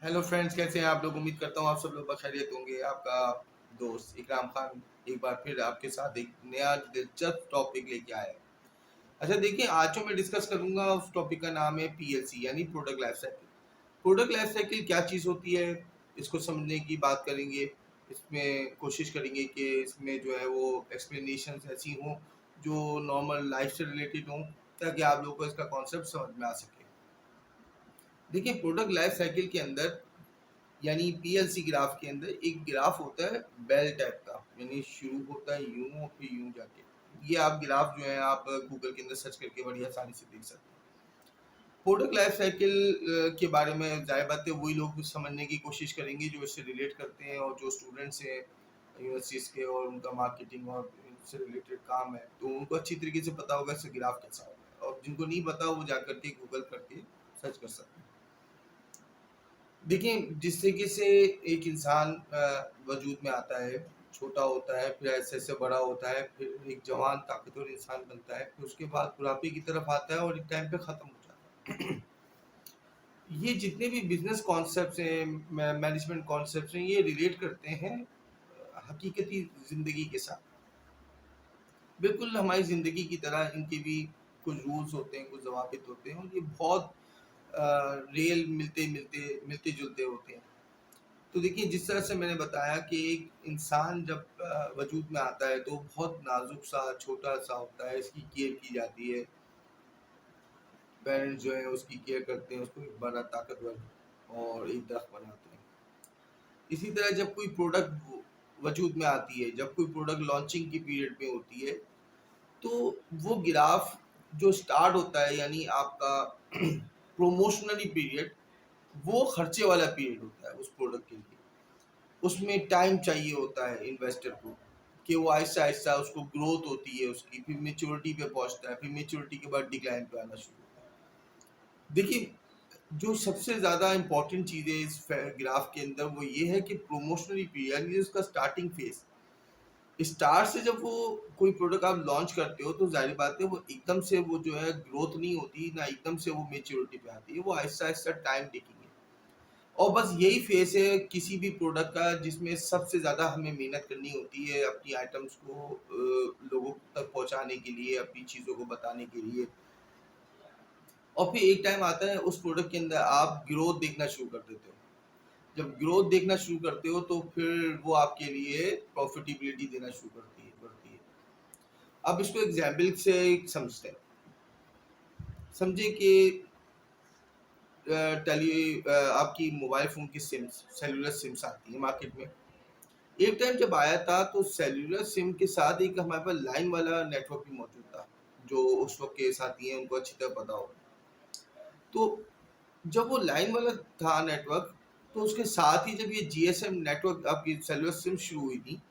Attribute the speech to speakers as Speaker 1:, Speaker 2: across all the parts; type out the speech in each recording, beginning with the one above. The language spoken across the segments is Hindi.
Speaker 1: हेलो फ्रेंड्स, कैसे हैं आप लोग? उम्मीद करता हूँ आप सब लोग बखैरियत होंगे। आपका दोस्त इकराम खान एक बार फिर आपके साथ एक नया दिलचस्प टॉपिक लेके आया है। अच्छा देखिए, आज जो मैं डिस्कस करूंगा उस टॉपिक का नाम है पीएलसी यानी product life cycle. Product life cycle क्या चीज़ होती है, इसको समझने की बात करेंगे। इसमें कोशिश करेंगे कि इसमें जो है वो एक्सप्लेनेशन ऐसी हों जो नॉर्मल लाइफ से रिलेटेड हों, ताकि आप लोगों को इसका कॉन्सेप्ट समझ में आ सके। देखिए, प्रोडक्ट लाइफ साइकिल के अंदर यानी पीएलसी ग्राफ के अंदर एक ग्राफ होता है बेल टाइप का, यानी शुरू होता है यूं और फिर यूं जाके। ये आप ग्राफ जो है आप गूगल के अंदर सर्च करके बड़ी आसानी से देख सकते हैं। प्रोडक्ट लाइफ साइकिल के बारे में जाहिर बात है वही लोग समझने की कोशिश करेंगे जो इससे रिलेट करते हैं, और जो स्टूडेंट्स हैं यूनिवर्सिटीज़ के और उनका मार्केटिंग और इससे रिलेटेड काम है, तो उनको अच्छी तरीके से पता होगा इससे ग्राफ कैसा होगा, और जिनको नहीं पता वो जा करके गूगल करके सर्च कर सकते हैं। देखिए, जिस तरीके से एक इंसान वजूद में आता है, छोटा होता है, फिर ऐसे-ऐसे बड़ा होता है, फिर एक जवान ताकतवर इंसान बनता है, फिर उसके बाद बुढ़ापे की तरफ आता है और एक टाइम पे ख़त्म हो जाता है। ये जितने भी बिज़नेस कॉन्सेप्ट्स हैं, मैनेजमेंट कॉन्सेप्ट्स हैं, ये रिलेट करते हैं हकीकती ज़िंदगी के साथ। बिल्कुल हमारी ज़िंदगी की तरह इनके भी कुछ रूल्स होते हैं, कुछ ज़वाबित होते हैं, और ये बहुत रियल मिलते-जुलते होते हैं। तो देखिए, जिस तरह से मैंने बताया कि एक इंसान जब वजूद में आता है तो बहुत नाजुक सा छोटा सा होता है, इसकी केयर की जाती है। पेरेंट्स जो है उसकी केयर करते हैं, उसको एक बड़ा ताकतवर और एक दरख्त बनाते हैं। इसी तरह जब कोई प्रोडक्ट वजूद में आती है, जब कोई प्रोडक्ट लॉन्चिंग की पीरियड में होती है, तो वो ग्राफ जो स्टार्ट होता है यानी आपका प्रोमोशनली पीरियड, वो खर्चे वाला पीरियड होता है उस प्रोडक्ट के लिए। उसमें टाइम चाहिए होता है इन्वेस्टर को कि वो आहिस्ता-आहिस्ता उसको ग्रोथ होती है उसकी, फिर मैच्योरिटी पे पहुँचता है, फिर मैच्योरिटी के बाद डिक्लाइन पे आना शुरू होता है। देखिए, जो सबसे ज़्यादा इम्पोर्टेंट चीज़ है इस ग्राफ के अंदर वो ये है कि प्रोमोशनल पीरियड ये उसका स्टार्टिंग फेज़। स्टार्ट से जब वो कोई प्रोडक्ट आप लॉन्च करते हो तो ज़ाहिर बात है वो एकदम से वो जो है ग्रोथ नहीं होती, ना एकदम से वो मैच्योरिटी पे आती है, वो आहिस्ता-आहिस्ता टाइम टेकिंग है। और बस यही फेस है किसी भी प्रोडक्ट का जिसमें सबसे ज़्यादा हमें मेहनत करनी होती है अपनी आइटम्स को लोगों तक पहुंचाने के लिए, अपनी चीज़ों को बताने के लिए। और फिर एक टाइम आता है उस प्रोडक्ट के अंदर आप ग्रोथ देखना शुरू कर देते हो। जब ग्रोथ देखना शुरू करते हो तो फिर वो आपके लिए प्रॉफिटेबिलिटी देना शुरू बढ़ती है। अब इसको एग्जाम्पल से समझते हैं। समझिए कि आपकी मोबाइल फ़ोन की सिम्स, सेलुलर सिम्स आती हैं मार्केट में। एक टाइम जब आया था तो सेल्युलर सिम के साथ एक हमारे पास लाइन वाला नेटवर्क भी मौजूद था, जो उस वक्त के साथी हैं उनको अच्छी तरह पता होगा। तो जब वो लाइन वाला था नेटवर्क, तो उसके साथ ही जब ये जीएसएम नेटवर्क आपकी सेल्युलर सिम शुरू हुई थी,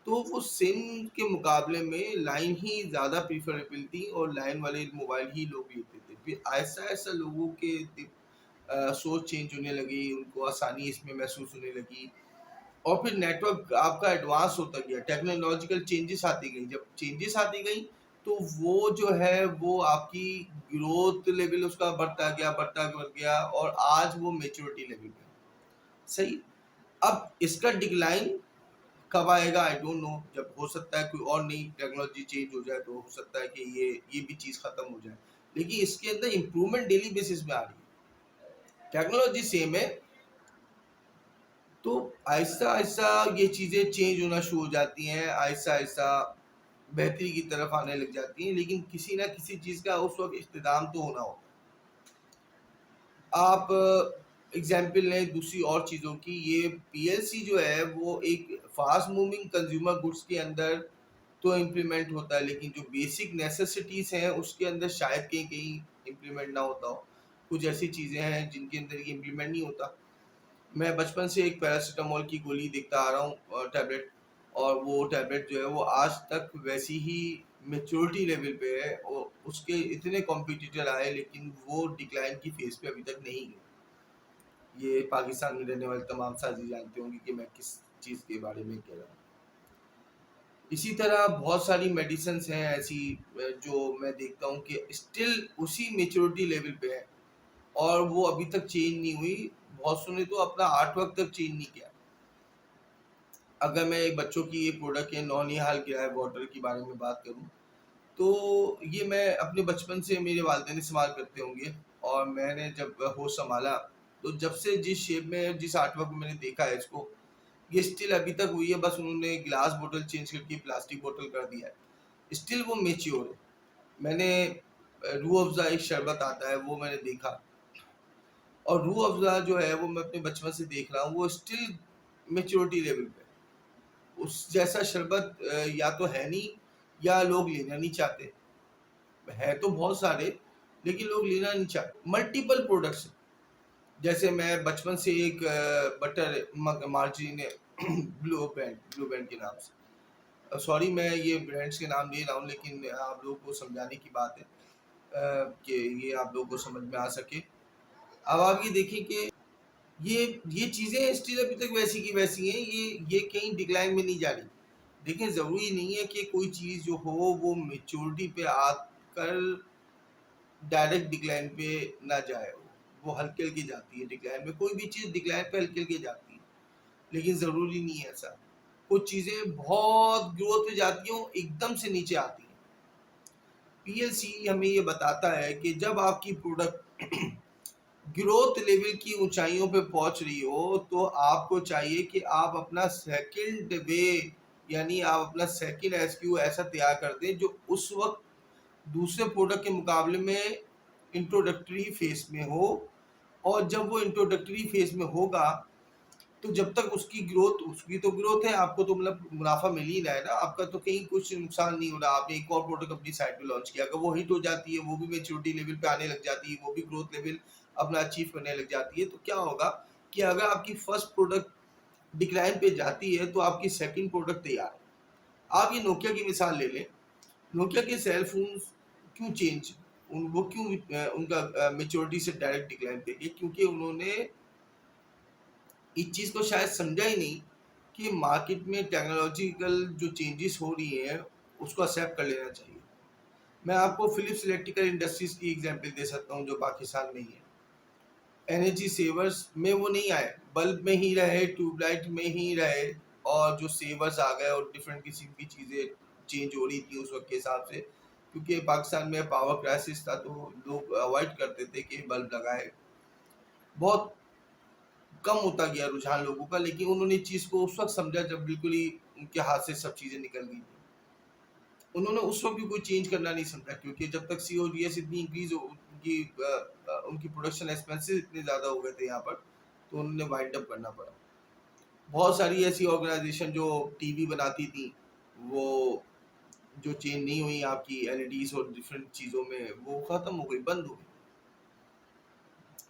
Speaker 1: तो वो सिम के मुकाबले में लाइन ही ज़्यादा प्रीफरेबल थी और लाइन वाले मोबाइल ही लोग लेते थे। फिर ऐसा ऐसा लोगों के सोच चेंज होने लगी, उनको आसानी इसमें महसूस होने लगी, और फिर नेटवर्क आपका एडवांस होता गया, टेक्नोलॉजिकल चेंजेस आती गई। जब चेंजेस आती गई तो वो जो है वो आपकी ग्रोथ लेवल उसका बढ़ गया और आज वो मैच्योरिटी लेवल पे है। सही। अब इसका डिक्लाइन कब आएगा आई डोंट नो। जब हो सकता है कोई और नई टेक्नोलॉजी चेंज हो जाए तो हो सकता है कि ये भी चीज़ खत्म हो जाए। लेकिन इसके अंदर इम्प्रूवमेंट डेली बेसिस में आ रही है। टेक्नोलॉजी सेम है, तो आहिस्ता-आहिस्ता ये चीज़ें चेंज होना शुरू हो जाती हैं, आहिस्ता-आहिस्ता बेहतरी की तरफ आने लग जाती हैं, लेकिन किसी न किसी चीज़ का उस वक़्त इख्तिताम तो होना होता है। आप एग्ज़ाम्पल लें दूसरी और चीज़ों की, ये पीएलसी जो है वो एक फ़ास्ट मूविंग कंज़्यूमर गुड्स के अंदर तो इम्प्लीमेंट होता है, लेकिन जो बेसिक नेसेसिटीज़ हैं उसके अंदर शायद कहीं-कहीं इम्प्लीमेंट ना होता हो। कुछ ऐसी चीज़ें हैं जिनके अंदर ये इम्प्लीमेंट नहीं होता। मैं बचपन से एक पैरासिटामोल की गोली देखता आ रहा हूँ, टैबलेट, और वो टैबलेट जो है वो आज तक वैसी ही मैच्योरिटी लेवल पे है, और उसके इतने कॉम्पिटिटर आए लेकिन वो डिक्लाइन की फेज़ पे अभी तक नहीं गए। ये पाकिस्तान में रहने वाले तमाम साथी जानते होंगे कि मैं किस चीज़ के बारे में कह रहा हूँ। इसी तरह बहुत सारी मेडिसिन्स हैं ऐसी जो मैं देखता हूँ कि स्टिल उसी मैच्योरिटी लेवल पे है और वो अभी तक चेंज नहीं हुई। बहुत सुने तो अपना आर्ट वर्क तक चेंज नहीं किया। अगर मैं एक बच्चों की ये प्रोडक्ट है नौनिहाल ग्राय वाटर के बारे में बात करूँ, तो ये मैं अपने बचपन से मेरे वालिदैन इस्तेमाल करते होंगे, और मैंने जब होश सँभाला, तो जब से जिस शेप में, जिस आर्टवर्क में मैंने देखा है इसको, ये स्टिल अभी तक हुई है, बस उन्होंने ग्लास बॉटल चेंज करके प्लास्टिक बॉटल कर दिया है। स्टिल वो मैच्योर है। मैंने रूह अफ़ज़ा एक शरबत आता है, वो मैंने देखा, और रूह अफ़ज़ा जो है वो मैं अपने बचपन से देख रहा हूँ, वो स्टिल मैच्योरिटी लेवल पे है। उस जैसा शरबत या तो है नहीं, या लोग लेना नहीं चाहते। है तो बहुत सारे, लेकिन लोग लेना नहीं चाहते। मल्टीपल प्रोडक्ट्स, जैसे मैं बचपन से एक बटर मार्जरीन है ब्लू बैंड के नाम से। सॉरी, मैं ये ब्रांड्स के नाम ले रहा हूँ, लेकिन आप लोगों को समझाने की बात है कि ये आप लोगों को समझ में आ सके। अब आप ये देखिए कि ये चीज़ें स्टिल अभी तक वैसी की वैसी हैं, ये कहीं डिक्लाइन में नहीं जा रही। देखिए, ज़रूरी नहीं है कि कोई चीज़ जो हो वो मैच्योरिटी पे आकर डायरेक्ट डिक्लाइन पे ना जाए, वो हल्के-हल्के जाती है डिक्लाइन में। कोई भी चीज़ डिक्लाइन पे हल्के-हल्के जाती है, लेकिन ज़रूरी नहीं है ऐसा। कुछ चीज़ें बहुत ग्रोथ पे जाती हैं, एकदम से नीचे आती हैं। पीएलसी हमें ये बताता है कि जब आपकी प्रोडक्ट ग्रोथ लेवल की ऊंचाइयों पे पहुंच रही हो, तो आपको चाहिए कि आप अपना सेकंड वे, यानी आप अपना सेकंड एसक्यू ऐसा तैयार कर दें जो उस वक्त दूसरे प्रोडक्ट के मुकाबले में इंट्रोडक्टरी फेज में हो। और जब वो इंट्रोडक्टरी फेज में होगा, तो जब तक उसकी तो ग्रोथ है, आपको तो मतलब मुनाफा मिल ही रहा है ना, आपका तो कहीं कुछ नुकसान नहीं हो रहा। आपने एक और प्रोडक्ट अपनी साइट पे लॉन्च किया, अगर वो हिट हो जाती है, वो भी मैच्योरिटी लेवल पे आने लग जाती है, वो भी ग्रोथ लेवल अपना अचीव करने लग जाती है, तो क्या होगा कि अगर आपकी फर्स्ट प्रोडक्ट डिक्लाइन पे जाती है, तो आपकी सेकंड प्रोडक्ट तैयार है। आप ये नोकिया की मिसाल ले लें। नोकिया के सेल फोन क्यों चेंज, वो क्यों उनका मेच्योरिटी से डायरेक्ट डिक्लाइन पे गए? क्योंकि उन्होंने इस चीज़ को शायद समझा ही नहीं कि मार्केट में टेक्नोलॉजिकल जो चेंजेस हो रही हैं, उसको एक्सेप्ट कर लेना चाहिए। मैं आपको फिलिप्स इलेक्ट्रिकल इंडस्ट्रीज की एग्जांपल दे सकता हूँ, जो पाकिस्तान में ही है। एनर्जी सेवर्स में वो नहीं आए, बल्ब में ही रहे, ट्यूबलाइट में ही रहे, और जो सेवर्स आ गए और डिफरेंट किस्म की चीज़ें चेंज हो रही थी उस वक्त के हिसाब से, क्योंकि पाकिस्तान में पावर क्राइसिस था, तो लोग अवॉइड करते थे कि बल्ब लगाए। बहुत कम होता गया रुझान लोगों का, लेकिन उन्होंने चीज़ को उस वक्त समझा जब बिल्कुल ही उनके हाथ से सब चीज़ें निकल गई थी। उन्होंने उस वक्त भी कोई चेंज करना नहीं समझा, क्योंकि जब तक सीओडीएस इतनी इंक्रीज हो, उनकी प्रोडक्शन एक्सपेंसेस इतने ज़्यादा हो गए थे यहाँ पर, तो उन्होंने वाइंड अप करना पड़ा। बहुत सारी ऐसी ऑर्गेनाइजेशन जो टीवी बनाती थी, वो जो चेंज नहीं हुई आपकी एलईडीज और डिफरेंट चीज़ों में, वो ख़त्म हो गई, बंद हो गई।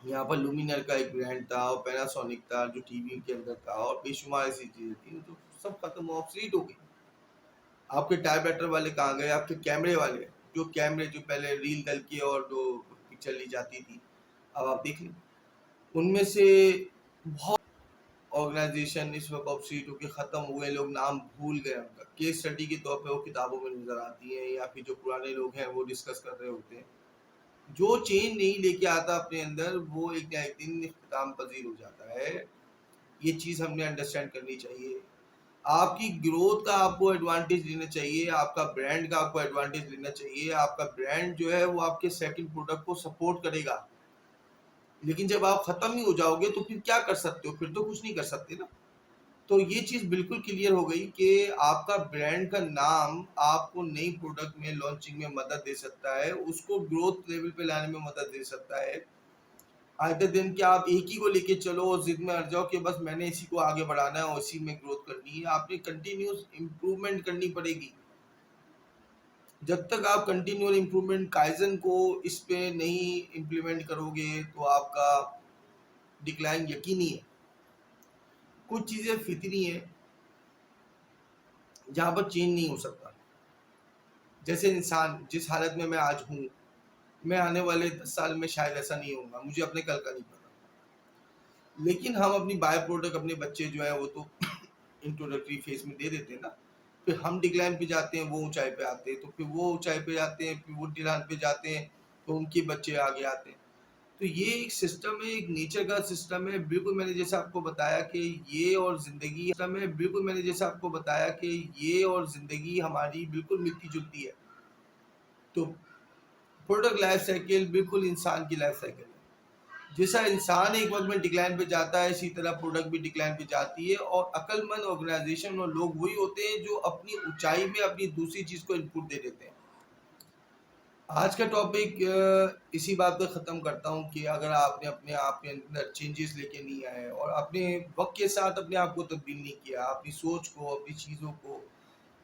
Speaker 1: यहाँ पर लुमिनर का एक ब्रांड था, और पैनासोनिक था जो टीवी के अंदर था, और बेशुमार ऐसी चीज़ें थी, तो सब खत्म, ऑब्सलीट हो गई। आपके टाइपराइटर वाले कहाँ गए? आपके कैमरे वाले, जो कैमरे जो पहले रील डल के और जो पिक्चर ली जाती थी, अब आप देख लें, उनमें से बहुत ऑर्गेनाइजेशन इस वक्त ऑब्सलीट होकर ख़त्म हुए, लोग नाम भूल गए उनका। केस स्टडी के तौर पे वो किताबों में नज़र आती हैं, या फिर जो पुराने लोग हैं वो डिस्कस कर रहे होते हैं। जो चेंज नहीं लेके आता अपने अंदर, वो एक ना एक दिन इख्तिताम पजीर हो जाता है। ये चीज़ हमने अंडरस्टैंड करनी चाहिए। आपकी ग्रोथ का आपको एडवांटेज लेना चाहिए, आपका ब्रांड का आपको एडवांटेज लेना चाहिए। आपका ब्रांड जो है वो आपके सेकंड प्रोडक्ट को सपोर्ट करेगा। लेकिन जब आप खत्म ही हो जाओगे, तो फिर क्या कर सकते हो? फिर तो कुछ नहीं कर सकते ना। तो ये चीज़ बिल्कुल क्लियर हो गई कि आपका ब्रांड का नाम आपको नई प्रोडक्ट में लॉन्चिंग में मदद दे सकता है, उसको ग्रोथ लेवल पे लाने में मदद दे सकता है। आए दिन क्या आप एक ही को लेके चलो और जिद में अड़ जाओ कि बस मैंने इसी को आगे बढ़ाना है और इसी में ग्रोथ करनी है। आपने कंटिन्यूस इम्प्रूवमेंट करनी पड़ेगी। जब तक आप कंटिन्यूअल इम्प्रूवमेंट काइजन को इस पे नहीं इम्प्लीमेंट करोगे, तो आपका डिक्लाइन यकीनी है। कुछ चीज़ें फितरी हैं जहाँ पर चेंज नहीं हो सकता। जैसे इंसान जिस हालत में मैं आज हूँ, मैं आने वाले 10 साल में शायद ऐसा नहीं होऊंगा, मुझे अपने कल का नहीं पता। लेकिन हम अपनी बाय प्रोडक्ट, अपने बच्चे जो है वो तो इंट्रोडक्टरी फेज में दे देते हैं ना। फिर हम डिक्लाइन पे जाते हैं, वो ऊंचाई पे आते हैं, तो फिर वो ऊंचाई पे जाते हैं, फिर वो ढलान पे जाते हैं, तो उनके बच्चे आगे आते हैं। तो ये एक सिस्टम है, एक नेचर का सिस्टम है। बिल्कुल मैंने जैसा आपको बताया कि ये और ज़िंदगी हमारी बिल्कुल मिलती-जुलती है। तो प्रोडक्ट लाइफ साइकिल बिल्कुल इंसान की लाइफ साइकिल है। जैसा इंसान एक वक़्त में डिक्लाइन पे जाता है, इसी तरह प्रोडक्ट भी डिक्लाइन पे जाती है, और अक्लमंद ऑर्गेनाइज़ेशन और लोग वही होते हैं जो अपनी ऊँचाई में अपनी दूसरी चीज़ को इनपुट दे देते हैं। आज का टॉपिक इसी बात पे ख़त्म करता हूँ कि अगर आपने अपने आप के अंदर चेंजेस लेके नहीं आए और अपने वक़्त के साथ अपने आप को तब्दील नहीं किया, अपनी सोच को, अपनी चीज़ों को,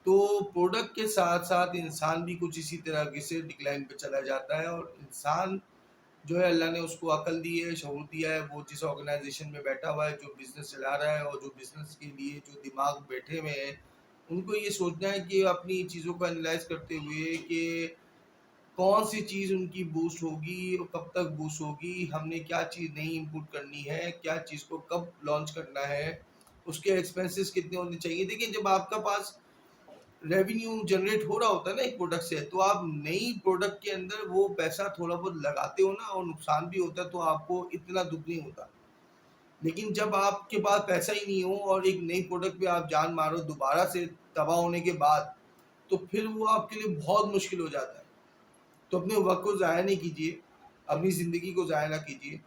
Speaker 1: तो प्रोडक्ट के साथ-साथ इंसान भी कुछ इसी तरीके से डिक्लाइन पे चला जाता है। और इंसान जो है, अल्लाह ने उसको अकल दी है, शऊर दिया है, वो जिस ऑर्गेनाइज़ेशन में बैठा हुआ है, जो बिज़नेस चला रहा है और जो बिज़नेस के लिए जो दिमाग बैठे हुए हैं, उनको ये सोचना है कि अपनी चीज़ों को एनालाइज़ करते हुए कि कौन सी चीज़ उनकी बूस्ट होगी और कब तक बूस्ट होगी, हमने क्या चीज़ नई इनपुट करनी है, क्या चीज़ को कब लॉन्च करना है, उसके एक्सपेंसेस कितने होने चाहिए। देखिए, जब आपका पास रेवेन्यू जनरेट हो रहा होता है ना एक प्रोडक्ट से, तो आप नई प्रोडक्ट के अंदर वो पैसा थोड़ा बहुत लगाते हो ना, और नुकसान भी होता है, तो आपको इतना दुख नहीं होता। लेकिन जब आपके पास पैसा ही नहीं हो और एक नई प्रोडक्ट पे आप जान मारो दोबारा से तबाह होने के बाद, तो फिर वो आपके लिए बहुत मुश्किल हो जाता है। तो अपने वक़्त को ज़ाया नहीं कीजिए, अपनी ज़िंदगी को ज़ाया ना कीजिए,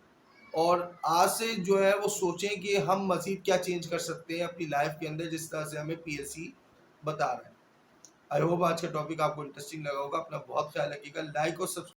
Speaker 1: और आज से जो है वो सोचें कि हम मज़ीद क्या चेंज कर सकते हैं अपनी लाइफ़ के अंदर, जिस तरह से हमें पीएलसी बता रहा है। आई होप आज का टॉपिक आपको इंटरेस्टिंग लगा होगा। अपना बहुत ख्याल रखिएगा। लाइक और सब्सक्राइब